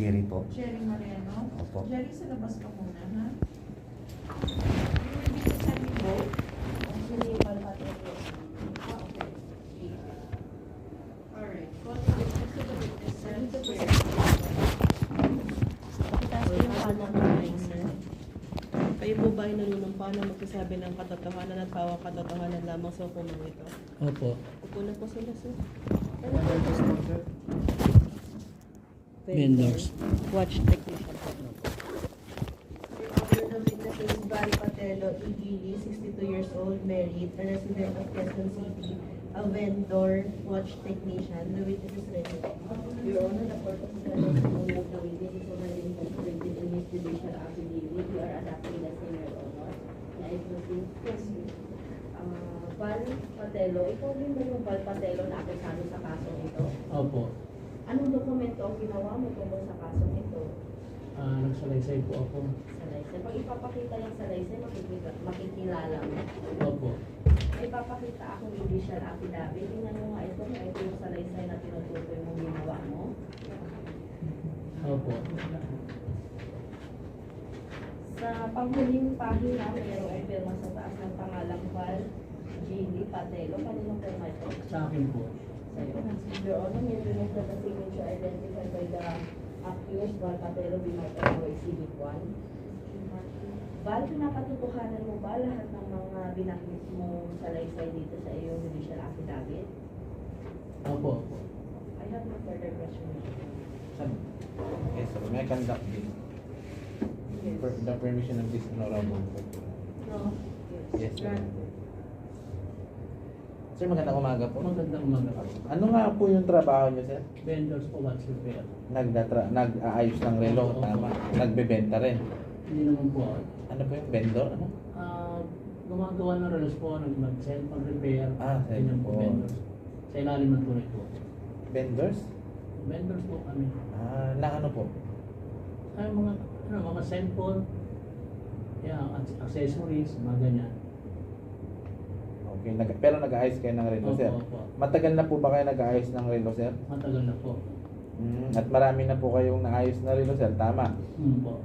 Jerry po. Jerry Moreno. Opo. Jerry, sa labas ka muna, ha? You will be sending both? Actually, palpatero. Okay. Alright. What is it? Gusto ko witness sir? Itaas ko yung palma ko ngayon, sir. Kayo po ba ay nanunumpa na magsasabi ng katotohanan at pawang katotohanan lamang sa hukumang ito? Opo. Upo na po sila, sir. Vendors. Watch technician po. Your Honor, the witness is Barry Patelo, Igili, 62 years old, married, a resident of Quezon City, a vendor, watch technician. The witness is ready. Your Honor, the court of the testimony of the witness is already incorporated in his judicial affidavit. You are adopting the same, Your Honor. Nais mo din? Yes, ma'am. Val Patelo, ikaw din ba yung Val Patelo na akusado sa kasong ito? Opo. Anong dokumento ang ginawa mo tungkol sa kasong ito? Nagsalaysay po ako. Salaysay. Pag ipapakita yung salaysay, makikilala mo. Opo. May papakita akong judicial affidavit. Tingnan mo nga ito, kaya ito yung salaysay na tinutukoy mo ginawa mo. Opo. Sa panghuling pahina, mayroong pirma sa taas ng pangalang Val J.D. Patelo. Kaninong pirma ito? Sa akin po. Sa'yo. Your Honor, may remove that the signature identified by the accused Val Patelo be marked as Exhibit 1. Val, pinapatutuhanan mo ba lahat ng mga binakit mo sa salaysay dito sa iyong judicial affidavit? Opo. I have no further question. Yes, sir. May conduct this. The permission of this honorable court. No? Yes, sir. Sir, magandang umaga po. Magandang umaga po. Ano nga po yung trabaho niyo, sir? Vendors po, watch repair. Nag-aayos ng relo, Opo. tama. Nagbebenta rin. Hindi naman po ako. Ano po yung vendor? Ano? Gumagawa ng relos po, nag-cellphone repair. cellphone. Ganyan po, vendors. Sa ilalim ng tunay po. Vendors? Vendors po kami. Na ano po? Ay, mga cellphone, accessories, mga ganyan. Okay, pero nag-aayos kayo ng relo, sir? Opo. Matagal na po ba kayo nag-aayos ng relo, sir? Matagal na po. At marami na po kayong naayos na relo, sir? Tama. Po.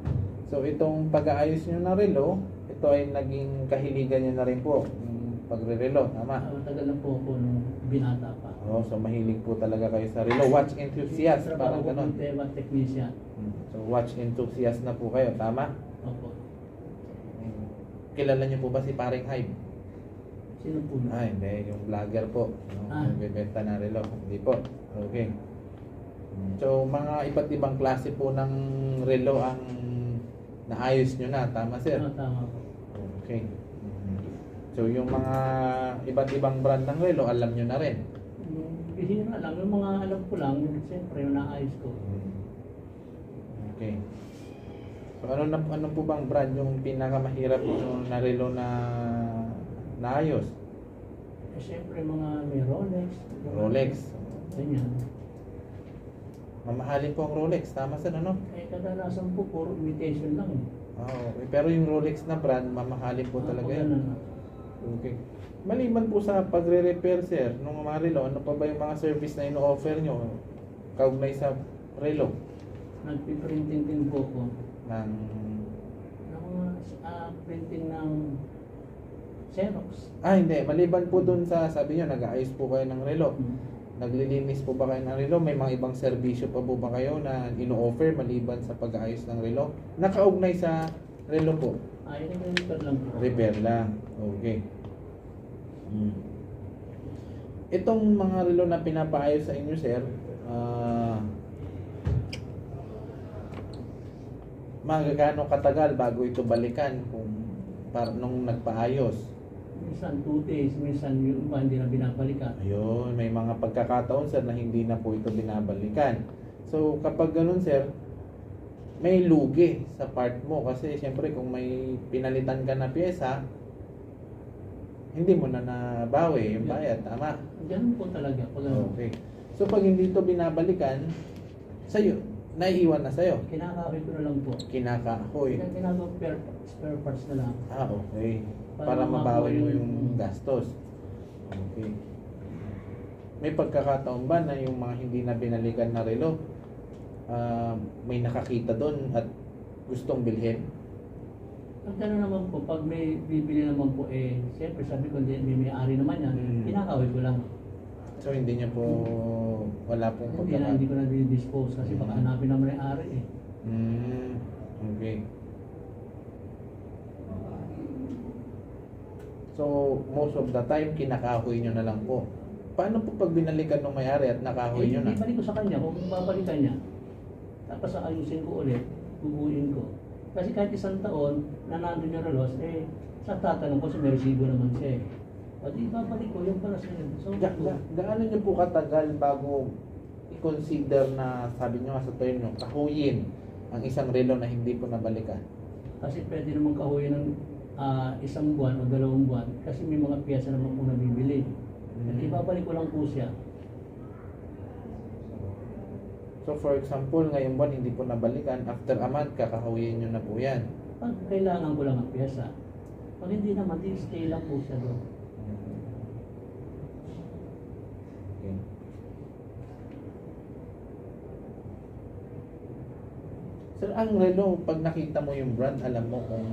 So, itong pag-aayos nyo ng relo, ito ay naging kahiligan nyo na rin po, yung pagre-relo, tama? Matagal na po ako nung binata pa. So mahilig po talaga kayo sa relo. Watch enthusiast, parang ganon. Trabaho ko technician. So watch enthusiast na po kayo, tama? Opo. Kilala niyo po ba si Paring Hype? Sino po? Hindi. Yung vlogger po. Yung nagbebenta ng relo. Hindi po. Okay. So, mga iba't ibang klase po ng relo ang naayos nyo na. Tama, sir? Tama po. Okay. So, yung mga iba't ibang brand ng relo, alam nyo na rin. Yung bihira lang. Yung mga alam ko lang, yung siyempre yung naayos ko. Okay. So, ano po bang brand yung pinakamahirap na relo na naayos? Siyempre mga may Rolex. Rolex. Ganyan. Mamahalin po ang Rolex, tama sir, ano? Kadalasan po, puro imitation lang. Okay. Pero yung Rolex na brand, mamahalin po talaga yan. Okay. Maliban po sa pagre-repair, sir, nung mga relo, ano pa ba yung mga service na ino-offer nyo kaugnay sa relo? Nagpiprinting din po ko. Ng Printing ng Xerox. hindi. Maliban po dun sa, sabi nyo, nag-aayos po kayo ng relo. Naglilinis po ba kayo ng relo? May mga ibang serbisyo pa po ba kayo na ino-offer maliban sa pag-aayos ng relo? Nakaugnay sa relo po? Yung repair lang po. Repair lang. Okay. Itong mga relo na pinapaayos sa inyo, sir, magkano katagal bago ito balikan kung nung nagpaayos? Minsan 2 days, minsan yung iba hindi na binabalikan. Ayun, may mga pagkakataon, sir, na hindi na po ito binabalikan. So, kapag ganun, sir, may lugi sa part mo kasi siyempre kung may pinalitan ka na pyesa, hindi mo na nabawi yung bayad, tama? Ganun po talaga. Okay. So, pag hindi ito binabalikan, sa'yo, naiiwan na sa'yo. Kinakahoy ko na lang po. Kinakahoy. Ginagawa spare parts na lang. Okay. Para mabawi mo yung gastos. Okay. May pagkakataon ba na yung mga hindi na binalikan na relo, may nakakita doon at gustong bilhin? Ang gano'n naman po, pag may bibili naman po, siyempre sabi ko, hindi, may ari naman yan, kinakawin ko lang. So hindi niya po, wala pong Hindi ko na dispose kasi baka hanapin naman yung ari eh. Okay. So, most of the time, kinakahoy nyo na lang po. Paano po pag binalikan ng may-ari at nakahoy nyo na? Ibalik ko sa kanya, kung babalikan niya, tapos ayusin ko ulit, bubuin ko. Kasi kahit isang taon na nandun yung relos, sa tatanong ko, may resibo naman siya eh. O di babalik ko, yung pala siya. So, Gaano nyo po katagal bago i-consider na, sabi nyo nga sa tayo nyo, kahuyin ang isang relo na hindi po nabalikan? kasi pwede naman kahuyin ng isang buwan o 2 buwan kasi may mga piyesa naman po nabibili. At ibabalik ko lang po siya. So for example, ngayong buwan hindi po nabalikan, after a month, kakahuyin nyo na po yan. Pag kailangan ko lang ang piyesa. Pag hindi naman, stay lang po siya doon. Okay. Sir, ang relo, pag nakita mo yung brand, alam mo kung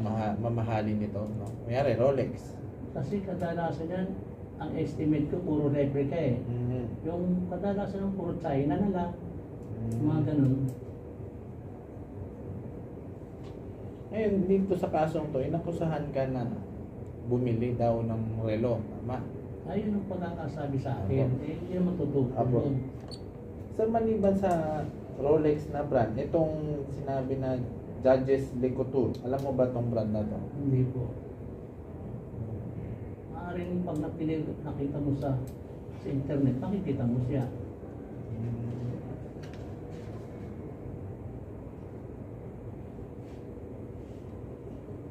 mamahalin ito, no? Mayroon Rolex. Kasi kadalasan yan, ang estimate ko puro replica eh. Yung kadalasan ng puro China na lang, mga ganun. Ngayon, dito sa kasong to, inakusahan ka na bumili daw ng relo. Tama? Ayun ang pagkakasabi sa akin. Hindi naman totoo. Abo. Sir, maliban sa Rolex na brand, itong sinabi na Judges Le Couture, alam mo ba itong brand na to? Hindi po. Maaaring pag nakita mo sa internet, makikita mo siya.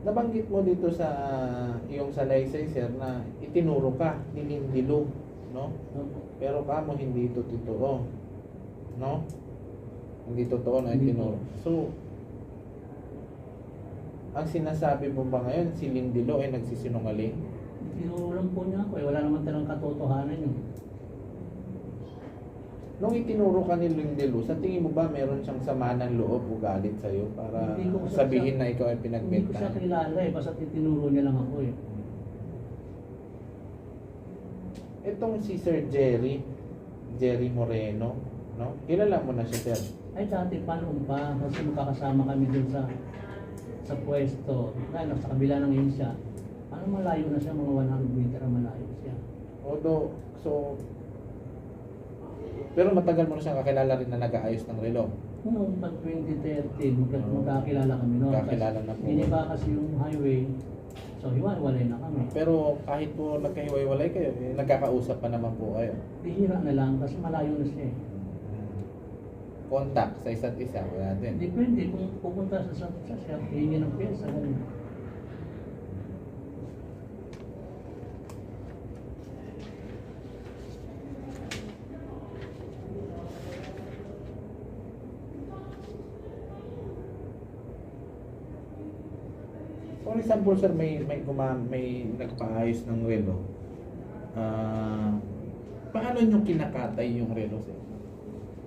Nabanggit mo dito sa iyong salaysay, sir, na itinuro ka, nilindilo, no? Pero kamo hindi ito totoo, no? Hindi totoo na Hindi itinuro. So, ang sinasabi mo ba ngayon, si Lindilo ay nagsisinungaling? Tinuro lang po niya ako eh. Wala naman talagang katotohanan yun. Nung itinuro ka ni Lindilo, sa tingin mo ba meron siyang sama ng loob o galit sa'yo para Hindi ko siya- sabihin na ikaw ay Hindi ko siya pinagbentahan? kilala eh. Basta tinuro niya lang ako eh. Itong si Sir Jerry Moreno, no? Kilala mo na siya, sir? Ay dati panong pa. Kasi magkakasama kami dun sa pwesto. Kaya sa kabila ng siya. Ano malayo na siya, mga 100 meter ang malayo siya. Although, so, pero matagal mo na siyang kakilala rin na nag-aayos ng relo. Noong pag 2013, magkakilala kami noon. Kakilala na po. Giniba kasi yung highway. So, hiwa-walay na kami. Pero kahit po nagkahiwa-hiwalay kayo, nagkakausap pa naman po kayo. Bihira na lang kasi malayo na siya eh. Contact sa isa't isa, wala din. Depende kung pupunta sa shop, hihingi ng pyesa. Ganun. For example, sir, may nagpaayos ng relo. Paano nyo kinakatay yung relo, sir?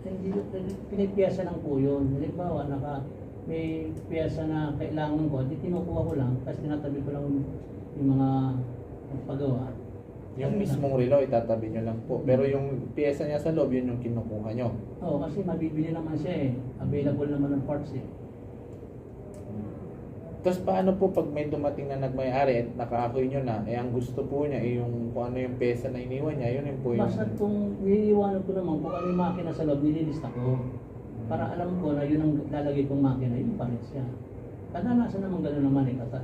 Hindi, pinipiyasa lang po yun. Halimbawa, may piyesa na kailangan ko, di kinukuha ko lang, tapos tinatabi ko lang yung mga paggawa. Yung mismong relo, itatabi nyo lang po. Pero yung piyesa niya sa loob, yun yung kinukuha nyo. Oo, kasi mabibili naman siya eh. Available naman ng parts eh. Tapos paano po pag may dumating na nagmay-ari at nakaakoy nyo na, ang gusto po niya, yung kung ano yung pesa na iniwan niya, yun yung po yung... Basta kung niliwanag ko naman kung ano yung makina sa loob, nililista ko. Para alam ko na yun ang lalagay kong makina, yun pa rin siya. Kadalasan naman gano'n naman eh. Kata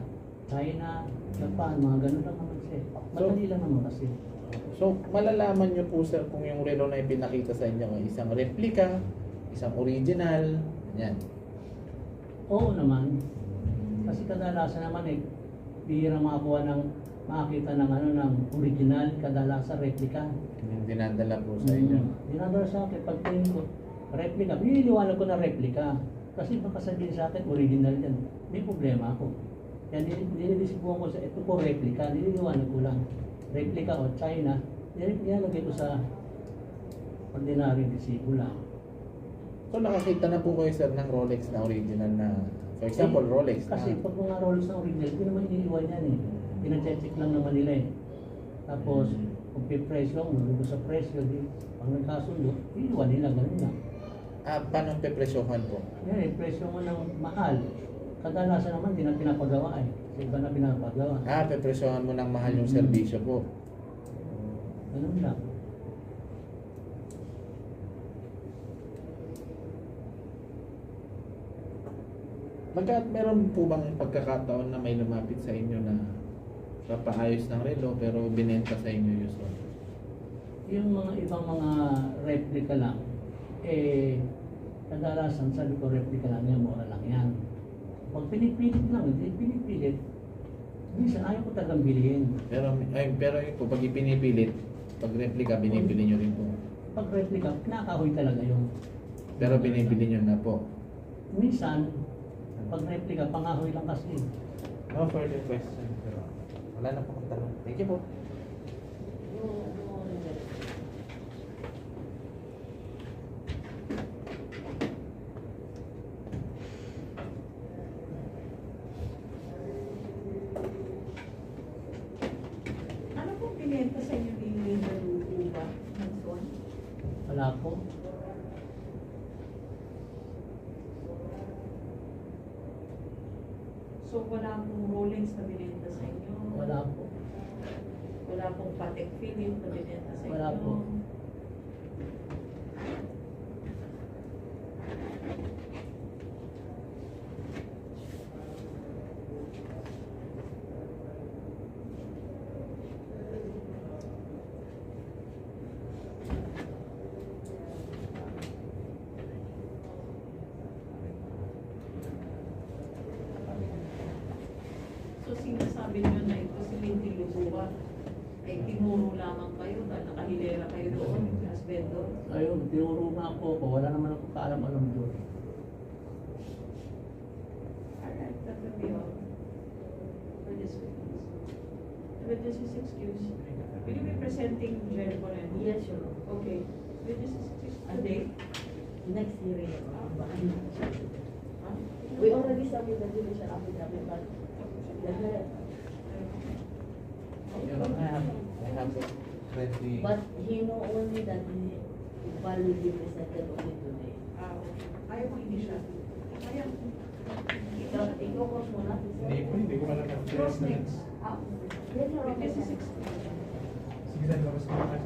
China, Japan, mga gano'n lang naman siya. Madali lang naman kasi. So, malalaman nyo po, sir, kung yung relo na ipinakita sa inyo ay isang replica, isang original, yan. Oo naman. Kasi kadalasan naman eh, bihira makakita ng original, kadalasan replica. Yung dinadala po sa inyo. Dinadala sa akin, pag tingin ko, replica, biniliwanag ko na replica. Kasi baka sabihin sa akin, original yan. May problema ako. Kaya nililisipuan ko sa, ito po replica, nililiwanag ko lang. Replica o China, nilalagay ko sa ordinary resibo lang. Kung nakakita na po kayo sir ng Rolex na original na, for example, Rolex na. Kasi pag mga Rolex na original, hindi naman iniiwan yan eh. Pinacheck lang naman nila eh. Tapos, kung pipresyo, lulubos sa presyo, di, pag nagkasundo, iniiwan nila, ganun lang. Paano pepresyohan po? Yan eh, presyo mo ng mahal. Kadalasan naman, di na pinapagawa eh. Sa iba na pinapagawa. Pepresyohan mo ng mahal yung serbisyo po. Ganun lang. Meron po bang pagkakataon na may lumapit sa inyo na papaayos ng relo pero binenta sa inyo usually? Yung mga ibang mga replica lang, kadalasan sabi ko replica lang yan, mura lang yan. Pag pinipilit lang, hindi pinipilit, minsan ayaw ko talagang bilhin. Pero yun po, pag ipinipilit, pag replica, binibili nyo rin po. Pag replica, kinakahoy talaga yung... Pero binibili nyo na po. Minsan, pag replica, pangahoy lang kasi. No further question. Pero wala na po akong tanong. Thank you po. Ano pong pinenta sa inyo ni Naluto ba? Hanson? Wala po. So wala pong Rolex na binenta sa inyo? Wala po. Wala pong Patek Philippe na binenta sa inyo? Wala po. So sinasabi niyo na ito si Lindy Lubuwa ay tinuro lamang kayo dahil nakahilera kayo doon as vendor? Ayun, tinuro nga po ako. Wala naman ako kaalam-alam doon. Alright, that will be all for this witness. The witness is excused. Will you be presenting Jerry Moreno? Yes, sure. Okay. Witness is excused. A date? Next hearing. Huh? We already submitted the judicial affidavit, but I have it ready. but he know only that he will be presented only today. Okay. Ayaw mo hindi siya. Ayaw. Iko-cross mo na. Hindi ko alam. Cross next. Yes, sir. Witness is excused. Sige, sir, labas ko na.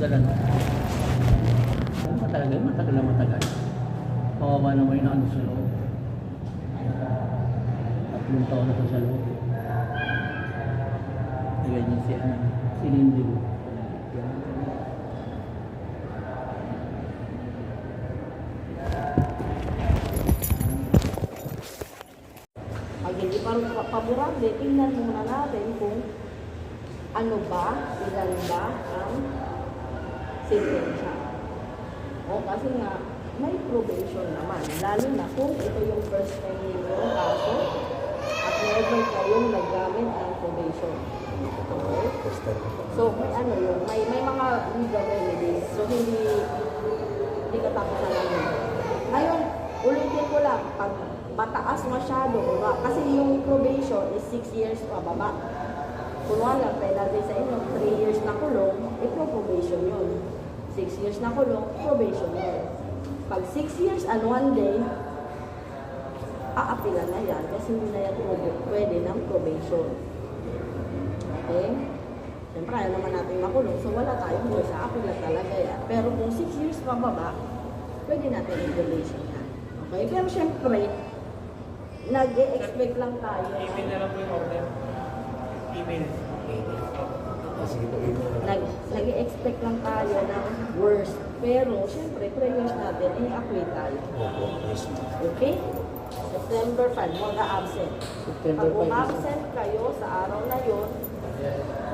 Tagalan. Matagal na matagal. Kawawa naman yung ano sa loob. 3 taon na sa loob. Ganyan si ano, si Lindy. Pag hindi pa paborable, tingnan muna natin kung ano ba, ilan ba ang sentensya. O kasi nga, may probation naman. Lalo na kung ito yung first time yung kaso at never kayong naggamit ng probation. Okay? So, may ano yun, may mga legal remedies. So, hindi katapusan lang yun. Ngayon, ulitin ko lang, pag mataas masyado, kasi yung probation is 6 years pababa. Kung wala, penalty sa inyo, 3 years na kulong, probation yun. 6 years na kulong, probation yun. Pag 6 years and 1 day, aapilan na yan kasi hindi na yan pwede ng probation. Okay? Siyempre, ayaw naman natin makulong, so wala tayong buhay sa apila talaga yan. Pero kung 6 years pababa, pwede natin yung probation yan. Okay? Pero siyempre, nag-e-expect lang tayo. Email na lang po yung order. Email. Nag-e-expect lang tayo ng worst. Pero, siyempre, prayers natin, i-acquit tayo. Okay? September 5, mag-absent. Pag umabsent kayo sa araw na yun,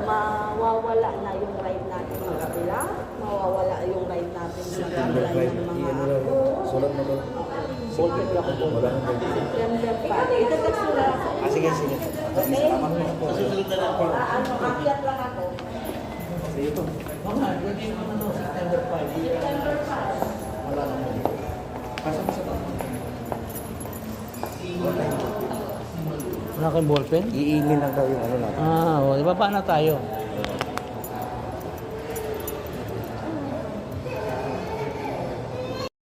mawawala na yung right natin mag-apila, mawawala yung right natin sa paglayan ng mga ako. Okay. Ballpen ka po. Wala nang September 5. Ito text mo lang ako. Sige, sige. Okay? Susunod na lang po. Akyat lang ako. Sige po. Oo nga, pwede naman ano, September 5. September 5. Wala naman. Pasok sa to. Wala kayong ballpen? I-email lang daw yung ano natin. Ah, o, di ba paano tayo?